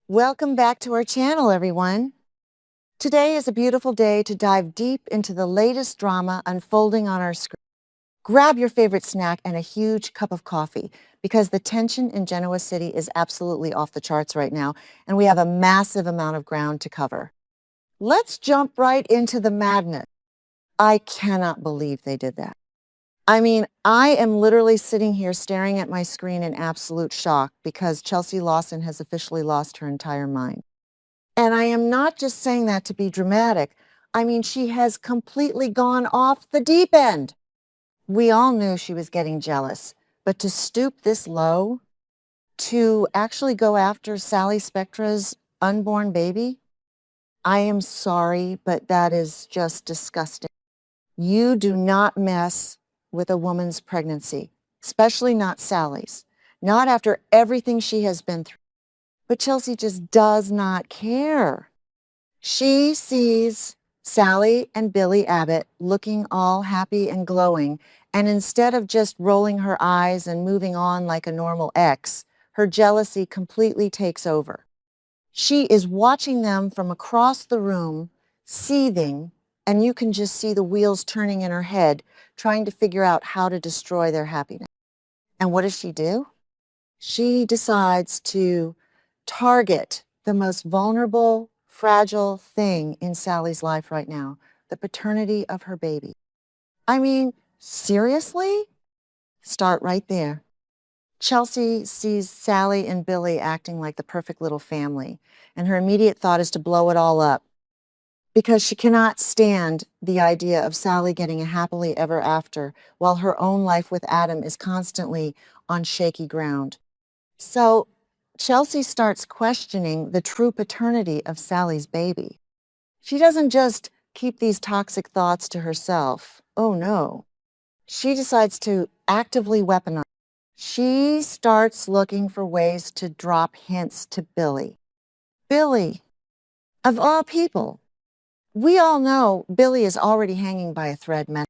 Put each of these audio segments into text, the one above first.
Welcome back to our channel, everyone. Today is a beautiful day to dive deep into the latest drama unfolding on our screen. Grab your favorite snack and a huge cup of coffee because the tension in Genoa City is absolutely off the charts right now, and we have a massive amount of ground to cover. Let's jump right into the madness. I cannot believe they did that. I mean, I am literally sitting here staring at my screen in absolute shock because Chelsea Lawson has officially lost her entire mind. And I am not just saying that to be dramatic. I mean, she has completely gone off the deep end. We all knew she was getting jealous, but to stoop this low, to actually go after Sally Spectra's unborn baby, I am sorry, but that is just disgusting. You do not mess with a woman's pregnancy, especially not Sally's, not after everything she has been through. But Chelsea just does not care. She sees Sally and Billy Abbott looking all happy and glowing, and instead of just rolling her eyes and moving on like a normal ex, her jealousy completely takes over. She is watching them from across the room, seething, and you can just see the wheels turning in her head, trying to figure out how to destroy their happiness. And what does she do? She decides to target the most vulnerable, fragile thing in Sally's life right now, the paternity of her baby. I mean, seriously? Start right there. Chelsea sees Sally and Billy acting like the perfect little family, and her immediate thought is to blow it all up because she cannot stand the idea of Sally getting a happily ever after while her own life with Adam is constantly on shaky ground. So Chelsea starts questioning the true paternity of Sally's baby. She doesn't just keep these toxic thoughts to herself. Oh no. She decides to actively weaponize. She starts looking for ways to drop hints to Billy. Billy, of all people, we all know Billy is already hanging by a thread, man.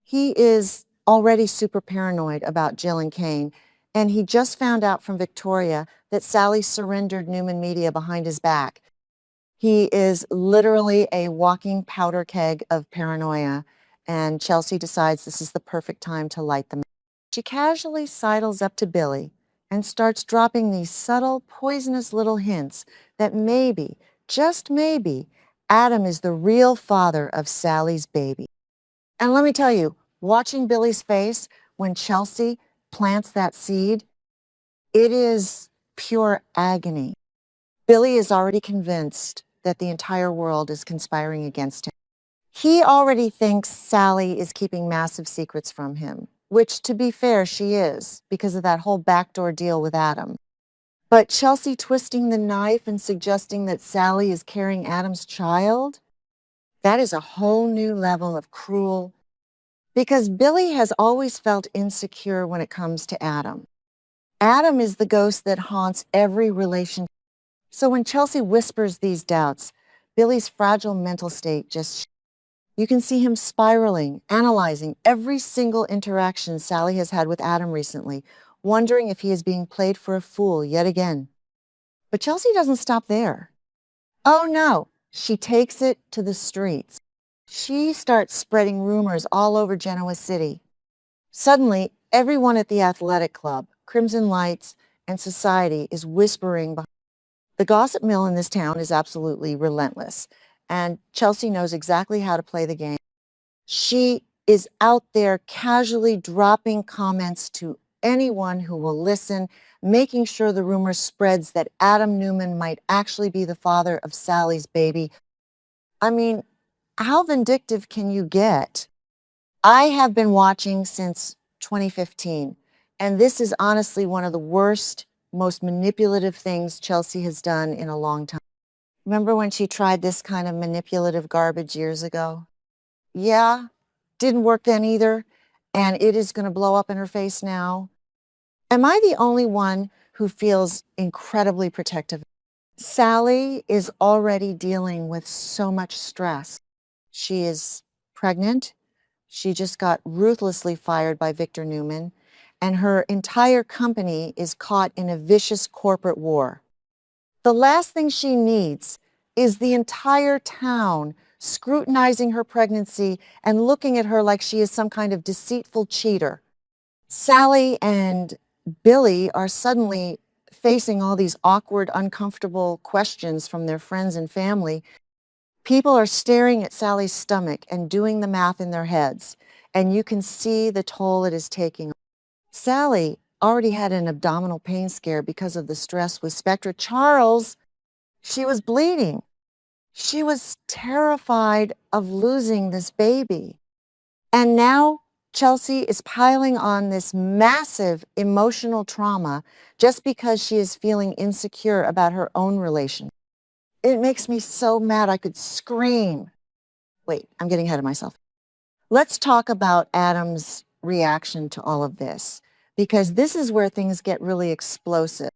He is already super paranoid about Jill and Kane, and he just found out from Victoria that Sally surrendered Newman Media behind his back. He is literally a walking powder keg of paranoia, and Chelsea decides this is the perfect time to light the match. She casually sidles up to Billy and starts dropping these subtle, poisonous little hints that maybe, just maybe, Adam is the real father of Sally's baby. And let me tell you, watching Billy's face when Chelsea plants that seed, it is pure agony. Billy is already convinced that the entire world is conspiring against him. He already thinks Sally is keeping massive secrets from him, which, to be fair, she is, because of that whole backdoor deal with Adam. But Chelsea twisting the knife and suggesting that Sally is carrying Adam's child, that is a whole new level of cruel. Because Billy has always felt insecure when it comes to Adam. Adam is the ghost that haunts every relationship. So when Chelsea whispers these doubts, Billy's fragile mental state just, you can see him spiraling, analyzing every single interaction Sally has had with Adam recently, wondering if he is being played for a fool yet again. But Chelsea doesn't stop there. Oh no, she takes it to the streets. She starts spreading rumors all over Genoa City. Suddenly, everyone at the athletic club, Crimson Lights, and society is whispering. The gossip mill in this town is absolutely relentless, and Chelsea knows exactly how to play the game. She is out there casually dropping comments to anyone who will listen, making sure the rumor spreads that Adam Newman might actually be the father of Sally's baby. I mean, how vindictive can you get? I have been watching since 2015, and this is honestly one of the worst, most manipulative things Chelsea has done in a long time. Remember when she tried this kind of manipulative garbage years ago? Yeah, didn't work then either, and it is going to blow up in her face now. Am I the only one who feels incredibly protective? Sally is already dealing with so much stress. She is pregnant. She just got ruthlessly fired by Victor Newman, and her entire company is caught in a vicious corporate war. The last thing she needs is the entire town scrutinizing her pregnancy and looking at her like she is some kind of deceitful cheater. Sally and Billy are suddenly facing all these awkward, uncomfortable questions from their friends and family. People are staring at Sally's stomach and doing the math in their heads, and you can see the toll it is taking. Sally already had an abdominal pain scare because of the stress with Spectra. Charles, she was bleeding. She was terrified of losing this baby. And now Chelsea is piling on this massive emotional trauma just because she is feeling insecure about her own relation. It makes me so mad I could scream. Wait, I'm getting ahead of myself. Let's talk about Adam's reaction to all of this, because this is where things get really explosive.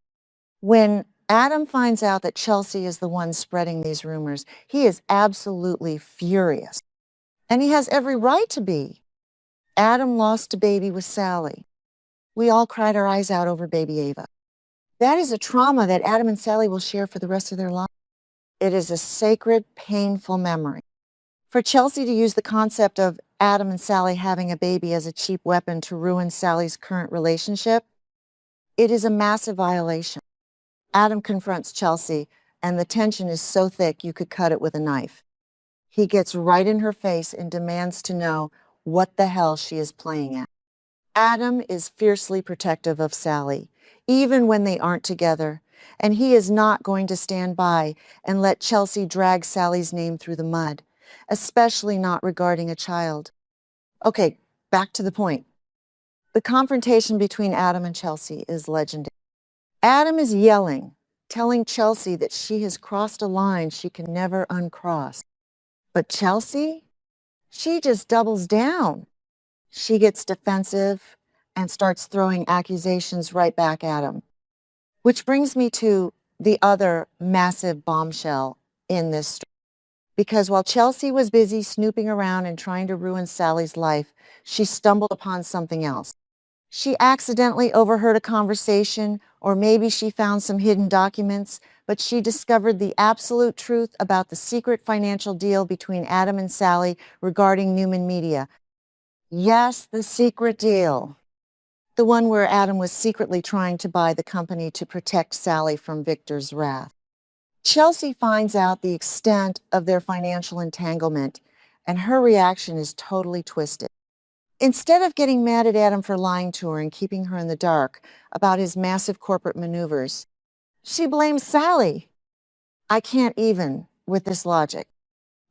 When Adam finds out that Chelsea is the one spreading these rumors, he is absolutely furious. And he has every right to be. Adam lost a baby with Sally. We all cried our eyes out over baby Ava. That is a trauma that Adam and Sally will share for the rest of their lives. It is a sacred, painful memory. For Chelsea to use the concept of Adam and Sally having a baby as a cheap weapon to ruin Sally's current relationship, it is a massive violation. Adam confronts Chelsea, and the tension is so thick you could cut it with a knife. He gets right in her face and demands to know what the hell she is playing at. Adam is fiercely protective of Sally, even when they aren't together, and he is not going to stand by and let Chelsea drag Sally's name through the mud, especially not regarding a child. Okay, back to the point. The confrontation between Adam and Chelsea is legendary. Adam is yelling, telling Chelsea that she has crossed a line she can never uncross. But Chelsea, she just doubles down. She gets defensive and starts throwing accusations right back at him. Which brings me to the other massive bombshell in this story. Because while Chelsea was busy snooping around and trying to ruin Sally's life, she stumbled upon something else. She accidentally overheard a conversation, or maybe she found some hidden documents, but she discovered the absolute truth about the secret financial deal between Adam and Sally regarding Newman Media. Yes, the secret deal. The one where Adam was secretly trying to buy the company to protect Sally from Victor's wrath. Chelsea finds out the extent of their financial entanglement, and her reaction is totally twisted. Instead of getting mad at Adam for lying to her and keeping her in the dark about his massive corporate maneuvers, she blames Sally. I can't even with this logic.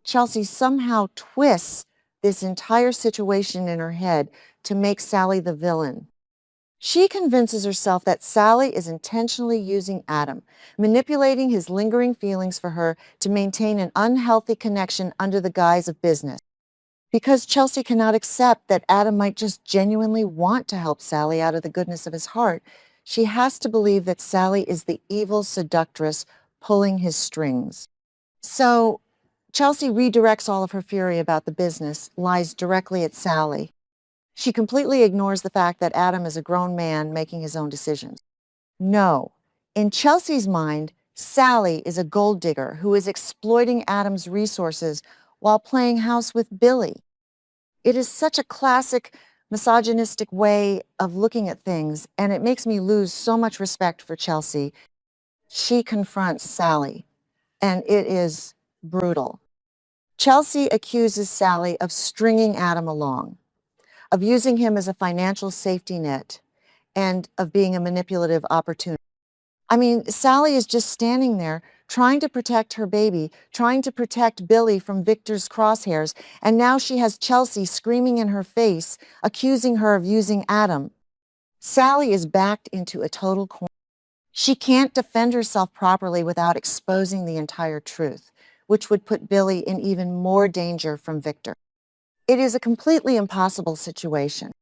Chelsea somehow twists this entire situation in her head to make Sally the villain. She convinces herself that Sally is intentionally using Adam, manipulating his lingering feelings for her to maintain an unhealthy connection under the guise of business. Because Chelsea cannot accept that Adam might just genuinely want to help Sally out of the goodness of his heart, she has to believe that Sally is the evil seductress pulling his strings. So Chelsea redirects all of her fury about the business, lies directly at Sally. She completely ignores the fact that Adam is a grown man making his own decisions. No, in Chelsea's mind, Sally is a gold digger who is exploiting Adam's resources while playing house with Billy. It is such a classic misogynistic way of looking at things, and it makes me lose so much respect for Chelsea. She confronts Sally, and it is brutal. Chelsea accuses Sally of stringing Adam along, of using him as a financial safety net, and of being a manipulative opportunist. I mean, Sally is just standing there trying to protect her baby, trying to protect Billy from Victor's crosshairs, and now she has Chelsea screaming in her face, accusing her of using Adam. Sally is backed into a total corner. She can't defend herself properly without exposing the entire truth, which would put Billy in even more danger from Victor. It is a completely impossible situation.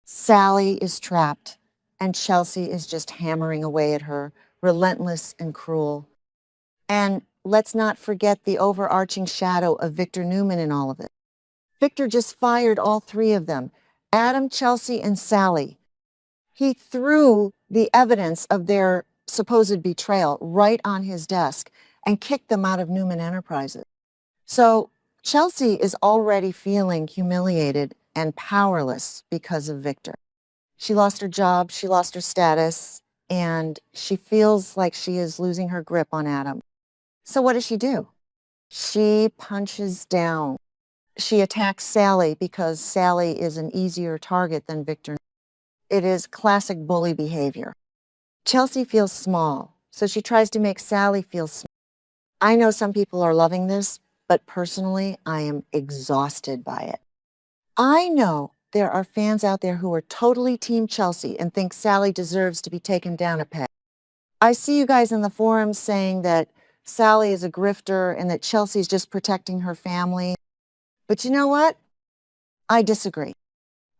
Sally is trapped, and Chelsea is just hammering away at her, relentless and cruel. And let's not forget the overarching shadow of Victor Newman in all of it. Victor just fired all three of them, Adam, Chelsea, and Sally. He threw the evidence of their supposed betrayal right on his desk and kicked them out of Newman Enterprises. So Chelsea is already feeling humiliated and powerless because of Victor. She lost her job, she lost her status, and she feels like she is losing her grip on Adam. So what does she do? She punches down. She attacks Sally because Sally is an easier target than Victor. It is classic bully behavior. Chelsea feels small, so she tries to make Sally feel small. I know some people are loving this, but personally, I am exhausted by it. I know there are fans out there who are totally Team Chelsea and think Sally deserves to be taken down a peg. I see you guys in the forums saying that Sally is a grifter and that Chelsea's just protecting her family. But you know what? I disagree.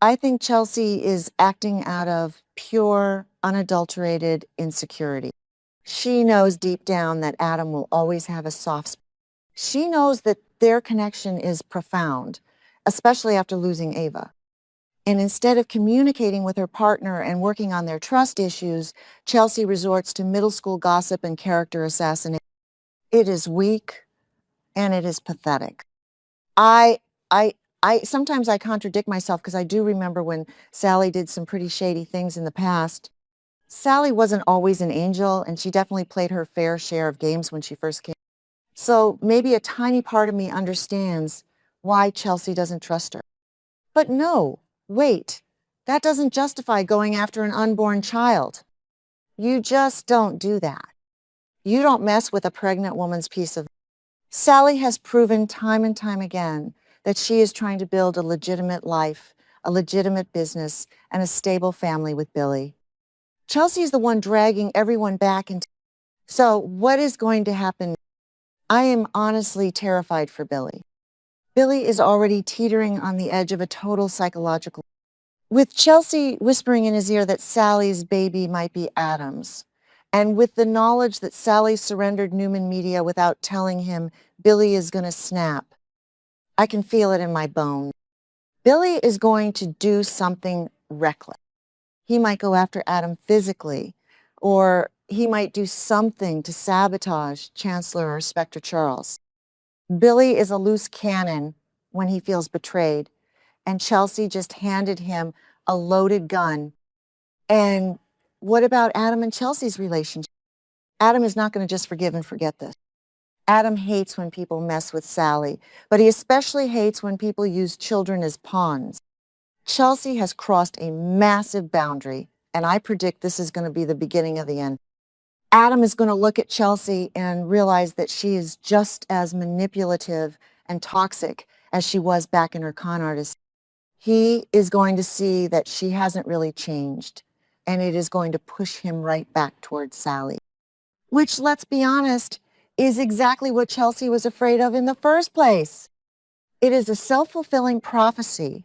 I think Chelsea is acting out of pure, unadulterated insecurity. She knows deep down that Adam will always have a soft spot. She knows that their connection is profound, especially after losing Ava. And instead of communicating with her partner and working on their trust issues, Chelsea resorts to middle school gossip and character assassination. It is weak and it is pathetic. I sometimes I contradict myself because I do remember when Sally did some pretty shady things in the past. Sally wasn't always an angel, and she definitely played her fair share of games when she first came. So maybe a tiny part of me understands why Chelsea doesn't trust her. But no, wait, that doesn't justify going after an unborn child. You just don't do that. You don't mess with a pregnant woman's piece of. Sally has proven time and time again that she is trying to build a legitimate life, a legitimate business, and a stable family with Billy. Chelsea is the one dragging everyone back into. So what is going to happen? I am honestly terrified for Billy. Billy is already teetering on the edge of a total psychological. With Chelsea whispering in his ear that Sally's baby might be Adam's, and with the knowledge that Sally surrendered Newman Media without telling him Billy is going to snap, I can feel it in my bones. Billy is going to do something reckless. He might go after Adam physically, or he might do something to sabotage Chancellor or Spectre Charles. Billy is a loose cannon when he feels betrayed, and Chelsea just handed him a loaded gun. And what about Adam and Chelsea's relationship? Adam is not going to just forgive and forget this. Adam hates when people mess with Sally, but he especially hates when people use children as pawns. Chelsea has crossed a massive boundary, and I predict this is going to be the beginning of the end. Adam is going to look at Chelsea and realize that she is just as manipulative and toxic as she was back in her con artist. He is going to see that she hasn't really changed, and it is going to push him right back towards Sally, which, let's be honest, is exactly what Chelsea was afraid of in the first place. It is a self-fulfilling prophecy.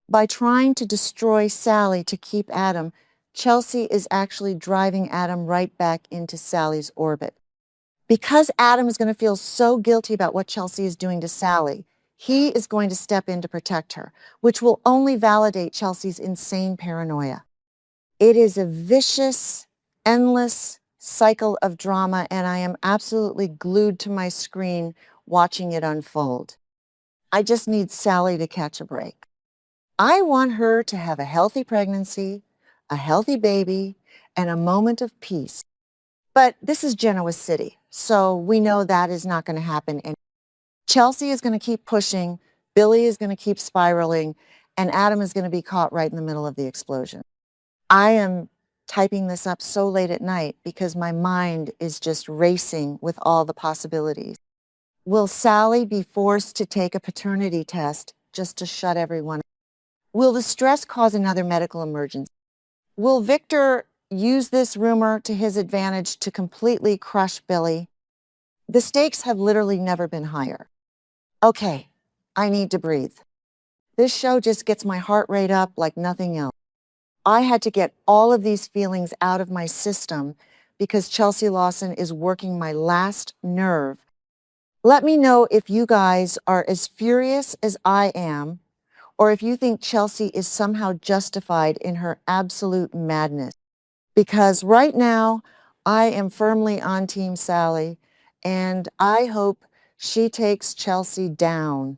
By trying to destroy Sally to keep Adam, Chelsea is actually driving Adam right back into Sally's orbit. Because Adam is going to feel so guilty about what Chelsea is doing to Sally, he is going to step in to protect her, which will only validate Chelsea's insane paranoia. It is a vicious, endless cycle of drama, and I am absolutely glued to my screen watching it unfold. I just need Sally to catch a break. I want her to have a healthy pregnancy, a healthy baby, and a moment of peace. But this is Genoa City, so we know that is not going to happen. And Chelsea is going to keep pushing, Billy is going to keep spiraling, and Adam is going to be caught right in the middle of the explosion. I am typing this up so late at night because my mind is just racing with all the possibilities. Will Sally be forced to take a paternity test just to shut everyone up? Will the stress cause another medical emergency? Will Victor use this rumor to his advantage to completely crush Billy? The stakes have literally never been higher. Okay, I need to breathe. This show just gets my heart rate up like nothing else. I had to get all of these feelings out of my system because Chelsea Lawson is working my last nerve. Let me know if you guys are as furious as I am, or if you think Chelsea is somehow justified in her absolute madness. Because right now, I am firmly on Team Sally, and I hope she takes Chelsea down.